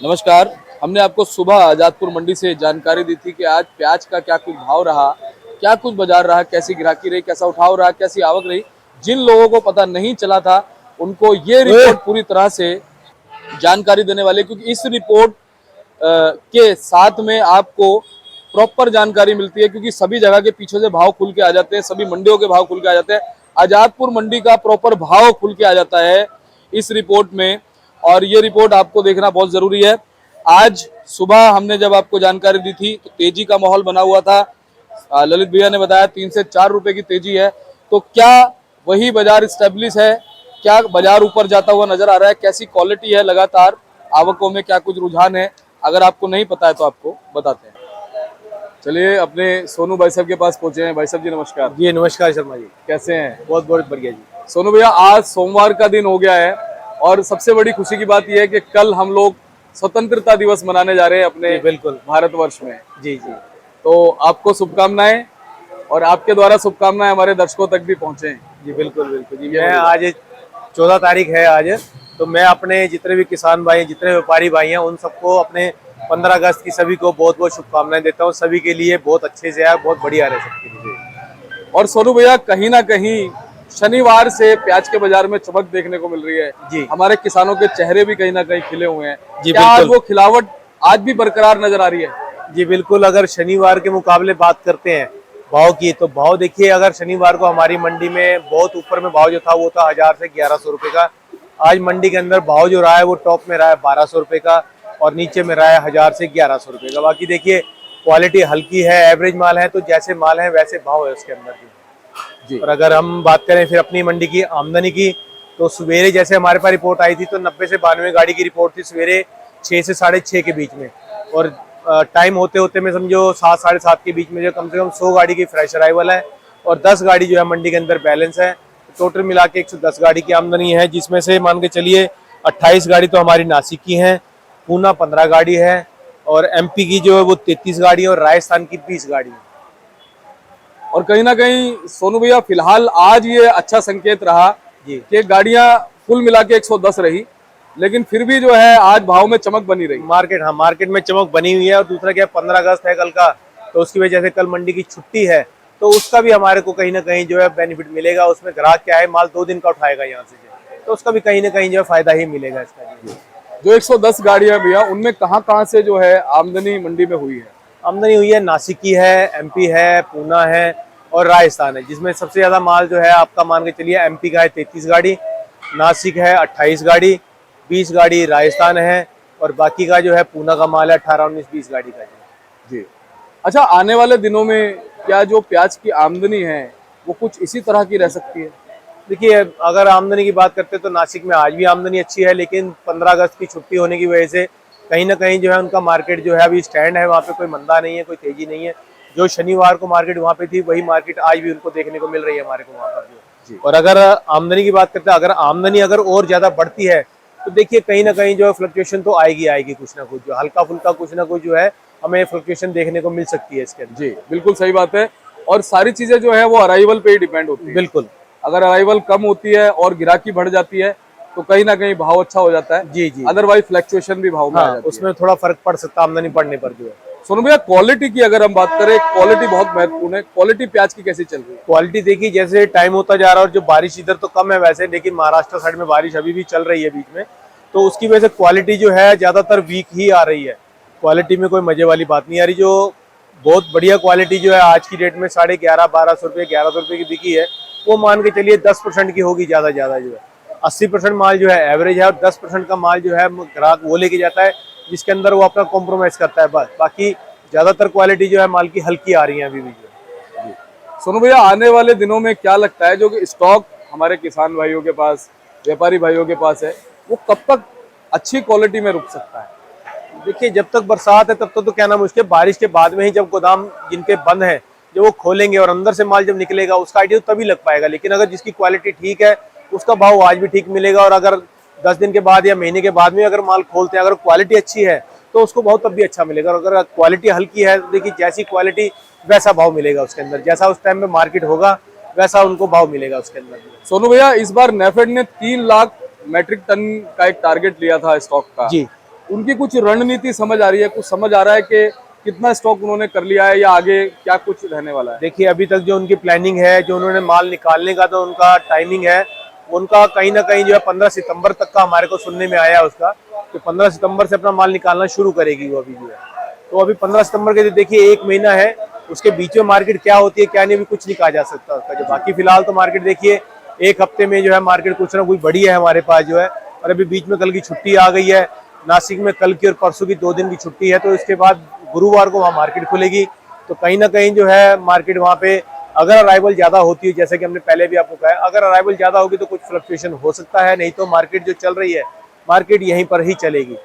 नमस्कार। हमने आपको सुबह आजादपुर मंडी से जानकारी दी थी कि आज प्याज का क्या कुछ भाव रहा, क्या कुछ बाजार रहा, कैसी ग्राहकी रही, कैसा उठाव रहा, कैसी आवक रही। जिन लोगों को पता नहीं चला था उनको ये रिपोर्ट पूरी तरह से जानकारी देने वाले, क्योंकि इस रिपोर्ट के साथ में आपको प्रॉपर जानकारी मिलती है, क्योंकि सभी जगह के पीछे से भाव खुल के आ जाते हैं, सभी मंडियों के भाव खुल के आ जाते हैं। आजादपुर मंडी का प्रॉपर भाव खुल के आ जाता है इस रिपोर्ट में, और ये रिपोर्ट आपको देखना बहुत जरूरी है। आज सुबह हमने जब आपको जानकारी दी थी तो तेजी का माहौल बना हुआ था। ललित भैया ने बताया 3 से 4 रुपए की तेजी है। तो क्या वही बाजार स्टेब्लिश है? क्या बाजार ऊपर जाता हुआ नजर आ रहा है? कैसी क्वालिटी है? लगातार आवकों में क्या कुछ रुझान है? अगर आपको नहीं पता है तो आपको बताते हैं। चलिए अपने सोनू भाई साहब के पास पहुंचे हैं। भाई साहब जी नमस्कार। जी नमस्कार शर्मा जी। कैसे हैं? बहुत बहुत बढ़िया जी। सोनू भैया, आज सोमवार का दिन हो गया है और सबसे बड़ी खुशी की बात यह है कि कल हम लोग स्वतंत्रता दिवस मनाने जा रहे हैं अपने बिल्कुल भारतवर्ष में। जी जी। तो आपको शुभकामनाएं, और आपके द्वारा शुभकामनाएं हमारे दर्शकों तक भी पहुंचे। जी बिल्कुल बिल्कुल जी। मैं आज 14 तारीख है आज, तो मैं अपने जितने भी किसान भाई जितने व्यापारी भाई हैं उन सबको अपने 15 अगस्त की सभी को बहुत बहुत शुभकामनाएं देता हूँ। सभी के लिए बहुत अच्छे से आए, बहुत बढ़िया रहे सबके लिए। और सोनू भैया, कहीं ना कहीं शनिवार से प्याज के बाजार में चमक देखने को मिल रही है जी। हमारे किसानों के चेहरे भी कहीं ना कहीं खिले हुए हैं। जी क्या आज बिल्कुल। वो खिलावट आज भी बरकरार नजर आ रही है? जी बिल्कुल। अगर शनिवार के मुकाबले बात करते हैं भाव की, तो भाव देखिए, अगर शनिवार को हमारी मंडी में बहुत ऊपर में भाव जो था वो था 1000 से 1100 रुपए का। आज मंडी के अंदर भाव जो रहा है वो टॉप में रहा है 1200 रुपए का, और नीचे में रहा है 1000 से 1100 रुपए का। बाकी देखिए क्वालिटी हल्की है, एवरेज माल है, तो जैसे माल है वैसे भाव है उसके अंदर भी जी। और अगर हम बात करें फिर अपनी मंडी की आमदनी की, तो सवेरे जैसे हमारे पास रिपोर्ट आई थी तो 90 से 92 गाड़ी की रिपोर्ट थी सवेरे 6 से 6:30 के बीच में, और टाइम होते होते मैं समझो 7 साढ़े 7 के बीच में जो कम से कम 100 गाड़ी की फ्रेश अराइवल है, और 10 गाड़ी जो है मंडी के अंदर बैलेंस है। टोटल मिला के 110 गाड़ी की आमदनी है, जिसमें से मान के चलिए 28 गाड़ी तो हमारी नासिक की है, पूना 15 गाड़ी है, और एमपी की जो है वो 33 गाड़ी है, और राजस्थान की 20 गाड़ी है। और कहीं ना कहीं सोनू भैया, फिलहाल आज ये अच्छा संकेत रहा जी कि गाड़ियां कुल मिला के 110 रही, लेकिन फिर भी जो है आज भाव में चमक बनी रही। मार्केट, हाँ मार्केट में चमक बनी हुई है। और दूसरा क्या, 15 अगस्त है कल का, तो उसकी वजह से कल मंडी की छुट्टी है, तो उसका भी हमारे को कहीं ना कहीं जो है बेनिफिट मिलेगा। उसमें ग्राहक क्या है, माल 2 दिन का उठाएगा यहाँ से, तो उसका भी कहीं ना कहीं जो है फायदा ही मिलेगा इसका। जो 110 गाड़ियां भैया, उनमें कहाँ से जो है आमदनी मंडी में हुई है? आमदनी हुई है नासिक की है, एमपी है, पूना है, और राजस्थान है, जिसमें सबसे ज्यादा माल जो है आपका मान के चलिए एमपी का है 33 गाड़ी, नासिक है 28 गाड़ी, 20 गाड़ी राजस्थान है, और बाकी का जो है पूना का माल है 18, 19, 20 गाड़ी का जी। अच्छा, आने वाले दिनों में क्या जो प्याज की आमदनी है वो कुछ इसी तरह की रह सकती है? देखिए, अगर आमदनी की बात करते हैं तो नासिक में आज भी आमदनी अच्छी है, लेकिन 15 अगस्त की छुट्टी होने की वजह से कहीं ना कहीं जो है उनका मार्केट जो है अभी स्टैंड है, वहाँ पे कोई मंदा नहीं है, कोई तेजी नहीं है। जो शनिवार को मार्केट वहाँ पे थी वही मार्केट आज भी उनको देखने को मिल रही है हमारे को वहाँ पर जो। और अगर आमदनी की बात करते हैं, अगर आमदनी अगर और ज्यादा बढ़ती है तो देखिए कहीं ना कहीं जो है फ्लक्चुएशन तो आएगी कुछ ना कुछ, जो हल्का फुल्का कुछ ना कुछ जो है हमें फ्लक्चुएशन देखने को मिल सकती है इसके अंदर। जी बिल्कुल सही बात है। और सारी चीजें जो है वो अराइवल पे ही डिपेंड होती है। बिल्कुल। अगर अराइवल कम होती है और गिराकी बढ़ जाती है तो कहीं ना कहीं भाव अच्छा हो जाता है। जी जी। अदरवाइज फ्लक्चुएशन भी भाव में आ जाती है। उसमें थोड़ा फर्क पड़ सकता है आमदनी बढ़ने पर जो है। सोनू भैया, क्वालिटी की अगर हम बात करें, क्वालिटी बहुत महत्वपूर्ण है। क्वालिटी प्याज की कैसी चल रही है? क्वालिटी देखिए, जैसे टाइम होता जा रहा है और जो बारिश इधर तो कम है वैसे, लेकिन महाराष्ट्र साइड में बारिश अभी भी चल रही है बीच में, तो उसकी वजह से क्वालिटी जो है ज्यादातर वीक ही आ रही है। क्वालिटी में कोई मजे वाली बात नहीं आ रही। जो बहुत बढ़िया क्वालिटी जो है आज की डेट में 11,500 1200 रुपये 1100 रुपये की बिकी है, वो मान के चलिए 10% की होगी ज्यादा जो है। 80% माल जो है एवरेज है, और 10% का माल जो है ग्राहक वो लेके जाता है जिसके अंदर वो अपना कॉम्प्रोमाइज करता है बस। बाकी ज्यादातर क्वालिटी जो है माल की हल्की आ रही है अभी भी जो है। सोनू भैया, आने वाले दिनों में क्या लगता है जो कि स्टॉक हमारे किसान भाइयों के पास, व्यापारी भाइयों के पास है, वो कब तक अच्छी क्वालिटी में रुक सकता है? देखिए, जब तक बरसात है तब तक तो कहना मुश्किल। बारिश के बाद में ही जब गोदाम जिनके बंद हैं जो वो खोलेंगे और अंदर से माल जब निकलेगा उसका आइडिया तो तभी लग पाएगा। लेकिन अगर जिसकी क्वालिटी ठीक है उसका भाव आज भी ठीक मिलेगा, और अगर 10 दिन के बाद या महीने के बाद में अगर माल खोलते हैं, अगर क्वालिटी अच्छी है तो उसको भाव तब भी अच्छा मिलेगा। और अगर क्वालिटी हल्की है तो देखिए जैसी क्वालिटी वैसा भाव मिलेगा उसके अंदर, जैसा उस टाइम में मार्केट होगा वैसा उनको भाव मिलेगा उसके अंदर। सोनू भैया, इस बार नेफेड ने 3 लाख मेट्रिक टन का एक टारगेट लिया था स्टॉक का जी। उनकी कुछ रणनीति समझ आ रही है, कुछ समझ आ रहा है कि कितना स्टॉक उन्होंने कर लिया है या आगे क्या कुछ रहने वाला है? देखिए अभी तक जो उनकी प्लानिंग है, जो उन्होंने माल निकालने का तो उनका टाइमिंग है, उनका कहीं ना कहीं जो है 15 सितंबर तक का हमारे को सुनने में आया उसका, तो 15 सितंबर से अपना माल निकालना शुरू करेगी वो अभी जो है। तो अभी 15 सितंबर के देखिए 1 महीना है, उसके बीच में मार्केट क्या होती है क्या नहीं अभी कुछ नहीं कहा जा सकता उसका। जो बाकी फिलहाल तो मार्केट देखिए 1 हफ्ते में जो है मार्केट कुछ ना कुछ बढ़ी है हमारे पास जो है। और अभी बीच में कल की छुट्टी आ गई है, नासिक में कल की और परसों की 2 दिन की छुट्टी है, तो इसके बाद गुरुवार को वहाँ मार्केट खुलेगी। तो कहीं ना कहीं जो है मार्केट वहाँ पे अगर अराइवल ज्यादा होती है, जैसे कि हमने पहले भी आपको कहा, अगर अराइवल ज्यादा होगी तो कुछ फ्लक्चुएशन हो सकता है, नहीं तो मार्केट जो चल रही है मार्केट यहीं पर ही चलेगी।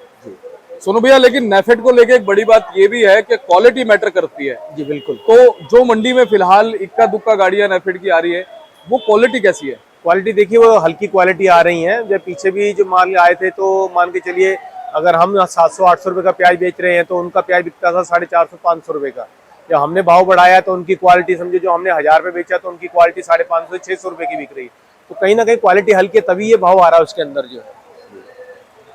सोनू भैया, लेकिन नेफेड को लेके एक बड़ी बात ये भी है कि क्वालिटी मैटर करती है। जी बिल्कुल। तो जो मंडी में फिलहाल इक्का दुक्का गाड़ियां नेफेड की आ रही है, वो क्वालिटी कैसी है? क्वालिटी देखिए वो हल्की क्वालिटी आ रही है। जब पीछे भी जो माल आए थे तो मान के चलिए अगर हम 700-800 रुपए का प्याज बेच रहे हैं तो उनका प्याज बिकता था 450-500 रुपए का। जब हमने भाव बढ़ाया तो उनकी क्वालिटी समझे, जो हमने 1000 रुपए बेचा तो उनकी क्वालिटी 550-600 रुपए की बिक रही। तो कहीं ना कहीं क्वालिटी हल्की है, तभी ये भाव आ रहा है उसके अंदर जो है।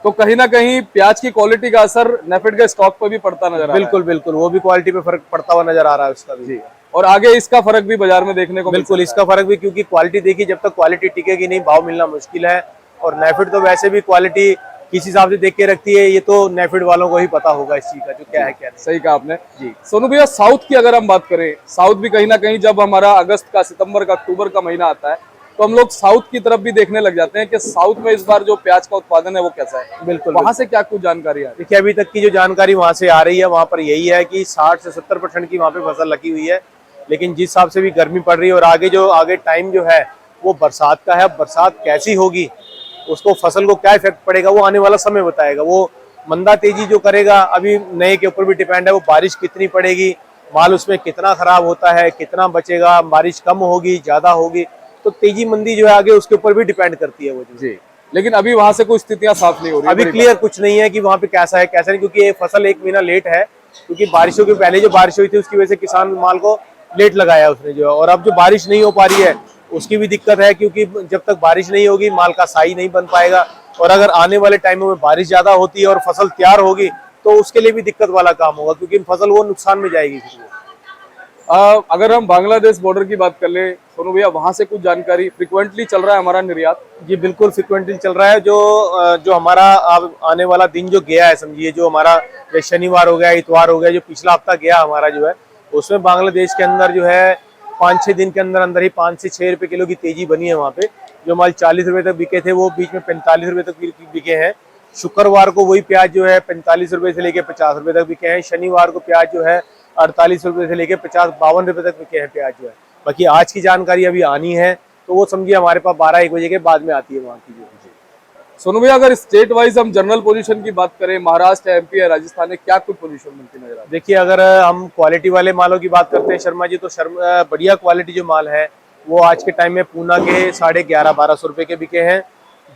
तो कहीं ना कहीं प्याज की क्वालिटी का असर नेफेड के स्टॉक पर भी पड़ता नजर आ रहा है। बिल्कुल बिल्कुल, वो भी क्वालिटी पे फर्क पड़ता हुआ नजर आ रहा है उसका भी। और आगे इसका फर्क भी बाजार में देखने को बिल्कुल इसका फर्क भी, क्योंकि क्वालिटी देखिए जब तक क्वालिटी टिकेगी नहीं भाव मिलना मुश्किल है। और नेफेड तो वैसे भी क्वालिटी किस हिसाब से देख के रखती है, ये तो नेफेड वालों को ही पता होगा इस चीज का जो क्या है क्या नहीं। सही कहा आपने जी। सोनू भैया, साउथ की अगर हम बात करें, साउथ भी कहीं ना कहीं जब हमारा अगस्त का, सितंबर का, अक्टूबर का महीना आता है तो हम लोग साउथ की तरफ भी देखने लग जाते हैं कि साउथ में इस बार जो प्याज का उत्पादन है वो कैसा है। बिल्कुल वहां से क्या कुछ जानकारी आ रही है? देखिए अभी तक की जो जानकारी वहां से आ रही है वहां पर यही है कि 60 से 70% की वहां पे फसल लगी हुई है। लेकिन जिस हिसाब से भी गर्मी पड़ रही है और आगे टाइम जो है वो बरसात का है, बरसात कैसी होगी उसको फसल को क्या इफेक्ट पड़ेगा वो आने वाला समय बताएगा। वो मंदा तेजी जो करेगा अभी नए के ऊपर भी डिपेंड है, वो बारिश कितनी पड़ेगी, माल उसमें कितना खराब होता है, कितना बचेगा, बारिश कम होगी ज्यादा होगी, तो तेजी मंदी जो है आगे उसके ऊपर भी डिपेंड करती है वो जी। लेकिन अभी वहां से कोई स्थितियां साफ नहीं हो रही, अभी क्लियर कुछ नहीं है कि वहाँ पे कैसा है कैसा नहीं, क्योंकि ये फसल 1 महीना लेट है, क्योंकि बारिशों के पहले जो बारिश हुई थी उसकी वजह से किसान माल को लेट लगाया उसने जो है। और अब जो बारिश नहीं हो पा रही है उसकी भी दिक्कत है, क्योंकि जब तक बारिश नहीं होगी माल का साई नहीं बन पाएगा। और अगर आने वाले टाइमों में बारिश ज्यादा होती है और फसल तैयार होगी तो उसके लिए भी दिक्कत वाला काम होगा, क्योंकि फसल वो नुकसान में जाएगी फिर वो। अगर हम बांग्लादेश बॉर्डर की बात कर ले सोनू भैया, वहां से कुछ जानकारी, फ्रिक्वेंटली चल रहा है हमारा निर्यात? जी बिल्कुल फ्रिक्वेंटली चल रहा है। जो हमारा अब आने वाला दिन जो गया है समझिए, जो हमारा शनिवार हो गया, इतवार हो गया, जो पिछला हफ्ता गया हमारा जो है, उसमें बांग्लादेश के अंदर जो है 5-6 दिन के अंदर अंदर ही 5 से 6 रुपए किलो की तेजी बनी है। वहाँ पे जो माल 40 रुपए तक बिके थे वो बीच में 45 रुपए तक बिके हैं। शुक्रवार को वही प्याज जो है 45 रुपए से लेके 50 रुपए तक बिके हैं। शनिवार को प्याज जो है 48 रुपए से लेके 50-52 रुपए तक बिके हैं प्याज जो है। बाकी आज की जानकारी अभी आनी है तो वो समझिए हमारे पास 12-1 बजे के बाद में आती है वहाँ की जो। सोनू भैया, अगर स्टेट वाइज हम जनरल पोजीशन की बात करें, महाराष्ट्र है, एमपी है, राजस्थान है, क्या कुछ पोजीशन मिलती नजर आती है? देखिए अगर हम क्वालिटी वाले मालों की बात करते हैं शर्मा जी, तो बढ़िया क्वालिटी जो माल है वो आज के टाइम में पूना के 1150-1200 रुपए के बिके हैं,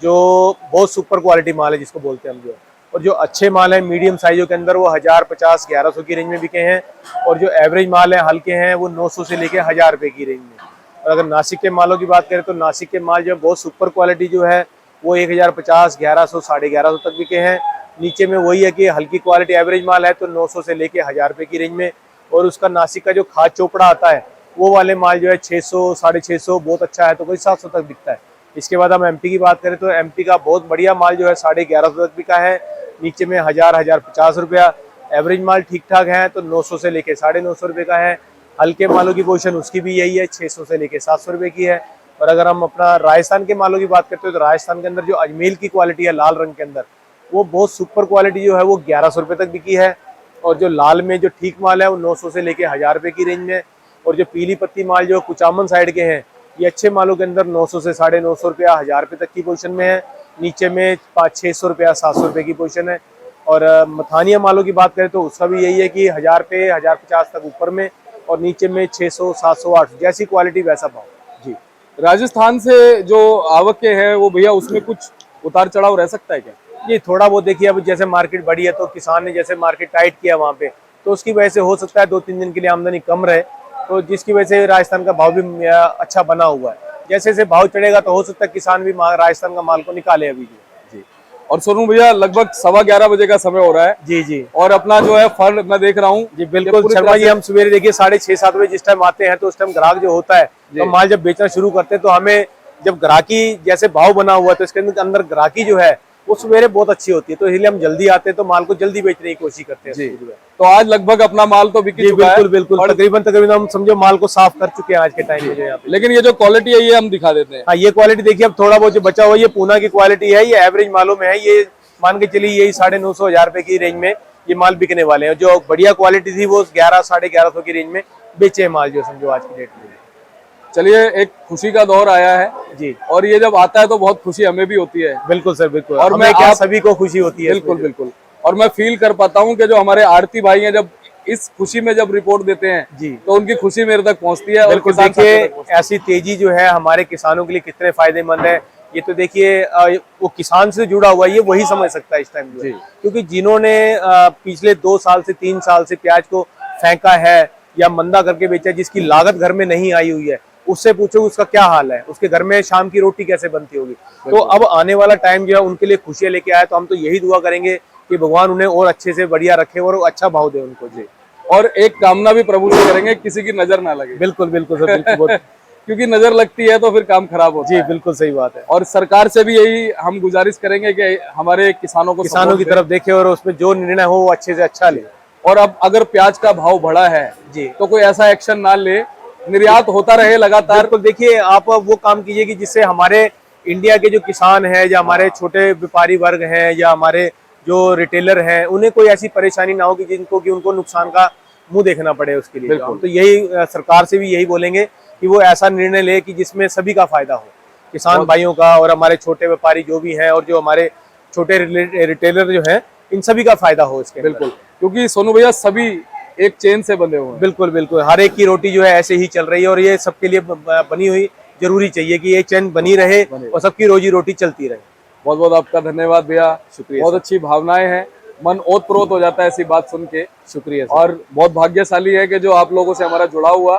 जो बहुत सुपर क्वालिटी माल है जिसको बोलते हैं हम जो। और जो अच्छे माल है मीडियम साइजों के अंदर वो 1050-1100 की रेंज में बिके हैं। और जो एवरेज माल है हल्के हैं वो 900 से लेके 1000 रुपए की रेंज में। और अगर नासिक के मालों की बात करें तो नासिक के माल जो बहुत सुपर क्वालिटी जो है वो 1050, 1100, 1150 तक बिके हैं। नीचे में वही है कि हल्की क्वालिटी एवरेज माल है तो 900 से लेके 1000 रुपए की रेंज में। और उसका नासिक का जो खाद चोपड़ा आता है वो वाले माल जो है 600, 650 बहुत अच्छा है तो कोई 700 तक बिकता है। इसके बाद हम एमपी की बात करें तो एमपी का बहुत बढ़िया माल जो है 1150 तक बिका है। नीचे में 1000-1050 रुपया। एवरेज माल ठीक ठाक है तो 900 से लेके 950 रुपये का है। हल्के मालों की पोजीशन उसकी भी यही है, 600 से लेके 700 रुपये की है। और अगर हम अपना राजस्थान के मालों की बात करते हो तो राजस्थान के अंदर जो अजमेर की क्वालिटी है लाल रंग के अंदर वो बहुत सुपर क्वालिटी जो है वो 1100 रुपये तक बिकी है। और जो लाल में जो ठीक माल है वो 900 से लेके 1000 रुपये की रेंज में। और जो पीली पत्ती माल जो कुचामन साइड के हैं ये अच्छे मालों के अंदर 900 से 950 रुपया 1000 रुपये तक की पोजीशन में है। नीचे में 500-600 रुपया 700 रुपये की पोजीशन है। और मथानिया मालों की बात करें तो उसका भी यही है कि 1000 रुपये 1050 तक ऊपर में और नीचे में 600, 700, 800 जैसी क्वालिटी वैसा भाव जी। राजस्थान से जो आवक के हैं वो भैया उसमें कुछ उतार चढ़ाव रह सकता है क्या? ये थोड़ा बहुत देखिए अब जैसे मार्केट बढ़ी है तो किसान ने जैसे मार्केट टाइट किया वहाँ पे तो उसकी वजह से हो सकता है 2-3 दिन के लिए आमदनी कम रहे, तो जिसकी वजह से राजस्थान का भाव भी अच्छा बना हुआ है। जैसे जैसे भाव चढ़ेगा तो हो सकता है किसान भी राजस्थान का माल को निकाले अभी जी। और सोनू भैया लगभग 11:15 बजे का समय हो रहा है जी जी और अपना जो है फल मैं देख रहा हूँ जी बिल्कुल शर्मा जी, हम सवेरे देखिए 6:30-7 बजे जिस टाइम आते हैं तो उस टाइम ग्राहक जो होता है तो माल जब बेचना शुरू करते हैं तो हमें जब ग्राहकी जैसे भाव बना हुआ है तो इसके अंदर ग्राहकी जो है वो सवेरे बहुत अच्छी होती है, तो इसलिए हम जल्दी आते हैं तो माल को जल्दी बेचने की कोशिश करते हैं। जी तो आज लगभग अपना माल तो बिक जी चुका है। बिल्कुल बिल्कुल, तकरीबन हम समझो माल को साफ कर चुके हैं आज के टाइम में जो यहाँ पे। लेकिन ये जो क्वालिटी है ये हम दिखा देते हैं। हाँ, ये क्वालिटी देखिए अब थोड़ा बहुत जो बचा हुआ है ये पूना की क्वालिटी है, ये एवरेज मालों में है, ये मान के चलिए यही 950-1000 रुपए की रेंज में ये माल बिकने वाले हैं। जो बढ़िया क्वालिटी थी वो 1100-1150 की रेंज में बेचे माल जो समझो आज की डेट में। चलिए एक खुशी का दौर आया है जी, और ये जब आता है तो बहुत खुशी हमें भी होती है। बिल्कुल सर बिल्कुल, और और मैं मैं क्या आप सभी को खुशी होती है बिल्कुल बिल्कुल, और मैं फील कर पाता हूँ कि जो हमारे आड़ती भाई हैं जब इस खुशी में जब रिपोर्ट देते हैं जी तो उनकी खुशी मेरे तक पहुंचती है। बिल्कुल। देखिए ऐसी तेजी जो है हमारे किसानों के लिए कितने फायदेमंद है, ये तो देखिए वो किसान से जुड़ा हुआ है, ये वही समझ सकता है इस टाइम जो है। क्योंकि जिन्होंने पिछले 2 साल से 3 साल से प्याज को फेंका है या मंदा करके बेचा है, जिसकी लागत घर में नहीं आई हुई है, उससे पूछो उसका क्या हाल है, उसके घर में शाम की रोटी कैसे बनती होगी। तो अब आने वाला टाइम जो है उनके लिए खुशियां लेके आया, तो हम तो यही दुआ करेंगे कि भगवान उन्हें और अच्छे से बढ़िया रखे और अच्छा भाव दे उनको। जी, और एक कामना भी प्रभु से करेंगे किसी की नजर ना लगे। बिल्कुल बिल्कुल सर बिल्कुल क्योंकि नजर लगती है तो फिर काम खराब होता जी है। बिल्कुल सही बात है। और सरकार से भी यही हम गुजारिश करेंगे कि हमारे किसानों को किसानों की तरफ देखे और उसमें जो निर्णय हो वो अच्छे से अच्छा ले। और अब अगर प्याज का भाव बढ़ा है जी, तो कोई ऐसा एक्शन ना ले, निर्यात होता रहे लगातार। बिल्कुल। देखिए आप वो काम कीजिए कि जिससे हमारे इंडिया के जो किसान हैं या हमारे छोटे व्यापारी वर्ग हैं या हमारे जो रिटेलर हैं उन्हें कोई ऐसी परेशानी ना हो कि उनको नुकसान का मुंह देखना पड़े उसके लिए। हम तो यही सरकार से भी यही बोलेंगे कि वो ऐसा निर्णय ले कि जिसमें सभी का फायदा हो, किसान भाइयों का और हमारे छोटे व्यापारी जो भी हैं और जो हमारे छोटे रिटेलर जो हैं इन सभी का फायदा हो इसके। बिल्कुल, क्योंकि सोनू भैया सभी एक चेन से बंधे हुए हैं। बिल्कुल बिल्कुल, हर एक की रोटी जो है ऐसे ही चल रही है और ये सबके लिए बनी हुई जरूरी चाहिए कि ये चैन बनी रहे और सबकी रोजी रोटी चलती रहे। बहुत बहुत आपका धन्यवाद भैया, शुक्रिया। बहुत अच्छी भावनाएं हैं, मन ओतप्रोत हो जाता है ऐसी बात सुन के। शुक्रिया। और बहुत भाग्यशाली है कि जो आप लोगों से हमारा जुड़ा हुआ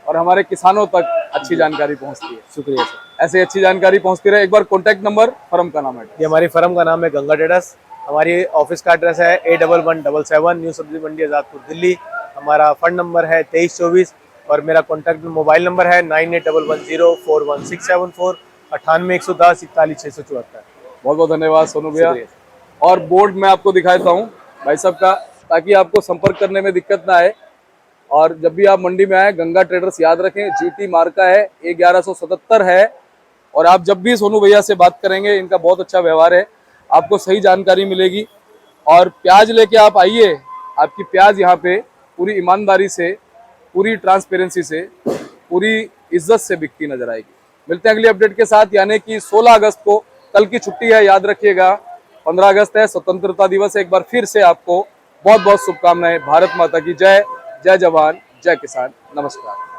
और हमारे किसानों तक अच्छी जानकारी पहुंचती है। शुक्रिया सर, ऐसे अच्छी जानकारी पहुंचती रहे। एक बार कॉन्टेक्ट नंबर, फर्म का नाम है। ये हमारी फर्म का नाम है गंगा ट्रेडर्स, हमारी ऑफिस का एड्रेस है A1177 न्यू सब्जी मंडी आजादपुर दिल्ली। हमारा फंड नंबर है 2324 और मेरा कॉन्टैक्ट मोबाइल नंबर है 9811041674 98-110-41-674। बहुत बहुत धन्यवाद सोनू भैया। और बोर्ड मैं आपको दिखा देता हूँ भाई साहब का, ताकि आपको संपर्क करने में दिक्कत ना आए। और जब भी आप मंडी में आए गंगा ट्रेडर्स याद रखें, GT मार्का है, A1177 है। और आप जब भी सोनू भैया से बात करेंगे इनका बहुत अच्छा व्यवहार है, आपको सही जानकारी मिलेगी। और प्याज लेके आप आइए, आपकी प्याज यहाँ पे पूरी ईमानदारी से, पूरी ट्रांसपेरेंसी से, पूरी इज्जत से बिकती नजर आएगी। मिलते हैं अगली अपडेट के साथ, यानी कि 16 अगस्त को, कल की छुट्टी है याद रखिएगा, 15 अगस्त है स्वतंत्रता दिवस है। एक बार फिर से आपको बहुत बहुत शुभकामनाएं। भारत माता की जय, जय जवान, जय किसान, नमस्कार।